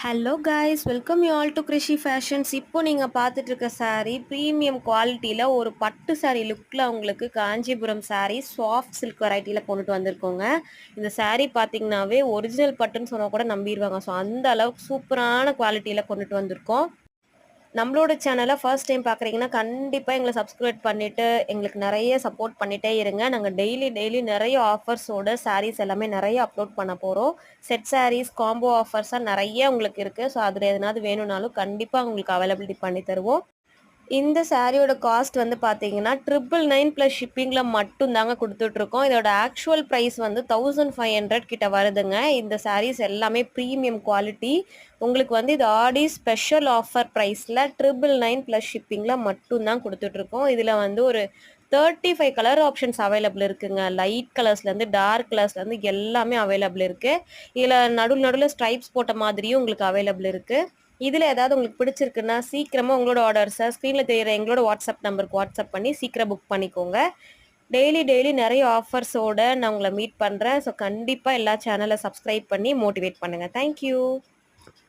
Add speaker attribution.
Speaker 1: Hello guys, welcome you all to Krishi fashions. இப்போ நீங்கள் பார்த்துட்டு இருக்க saree ப்ரீமியம் குவாலிட்டியில் ஒரு பட்டு saree லுக்கில் உங்களுக்கு காஞ்சிபுரம் saree சாஃப்ட் சில்க் வெரைட்டியில் கொண்டுட்டு வந்திருக்கோங்க. இந்த saree பார்த்தீங்கன்னாவே ஒரிஜினல் பட்டுன்னு சொன்னால் கூட நம்பிடுவாங்க. ஸோ அந்த அளவுக்கு சூப்பரான குவாலிட்டியில் கொண்டுட்டு வந்திருக்கோம். நம்மளோட சேனலை ஃபர்ஸ்ட் டைம் பார்க்குறீங்கன்னா கண்டிப்பாக எங்களை சப்ஸ்கிரைப் பண்ணிவிட்டு எங்களுக்கு நிறைய சப்போர்ட் பண்ணிகிட்டே இருங்க. நாங்கள் டெய்லி நிறைய ஆஃபர்ஸோட sarees எல்லாமே நிறைய அப்லோட் பண்ண போகிறோம். செட் sarees காம்போ ஆஃபர்ஸாக நிறைய உங்களுக்கு இருக்குது. ஸோ அதில் எதனாவது வேணும்னாலும் கண்டிப்பாக உங்களுக்கு அவைலபிலிட்டி பண்ணி தருவோம். இந்த சாரியோட காஸ்ட் வந்து பார்த்தீங்கன்னா 999 ப்ளஸ் ஷிப்பிங்கில் மட்டும் தாங்க கொடுத்துட்ருக்கோம். இதோட ஆக்சுவல் ப்ரைஸ் வந்து 1500 கிட்ட வருதுங்க. இந்த சாரீஸ் எல்லாமே ப்ரீமியம் குவாலிட்டி. உங்களுக்கு வந்து இது ஆடி ஸ்பெஷல் ஆஃபர் ப்ரைஸில் 999 ப்ளஸ் ஷிப்பிங்கில் மட்டும் தான் கொடுத்துட்ருக்கோம். இதில் வந்து ஒரு 35 கலர் ஆப்ஷன்ஸ் அவைலபிள் இருக்குங்க. லைட் கலர்ஸ்லேருந்து டார்க் கலர்ஸ்லேருந்து எல்லாமே அவைலபிள் இருக்குது. இதில் நடுவில் ஸ்ட்ரைப்ஸ் போட்ட மாதிரியும் உங்களுக்கு அவைலபிள் இருக்குது. இதில் ஏதாவது உங்களுக்கு பிடிச்சிருக்குன்னா சீக்கிரமாக உங்களோட ஆர்டர்ஸை ஸ்க்ரீனில் தெரியிற எங்களோட வாட்ஸ்அப் நம்பருக்கு வாட்ஸ்அப் பண்ணி சீக்கிரம் புக் பண்ணிக்கோங்க. டெய்லி நிறைய ஆஃபர்ஸோடு நான் உங்களை மீட் பண்ணுறேன். ஸோ கண்டிப்பாக எல்லா சேனலை சப்ஸ்கிரைப் பண்ணி மோட்டிவேட் பண்ணுங்கள். தேங்க்யூ.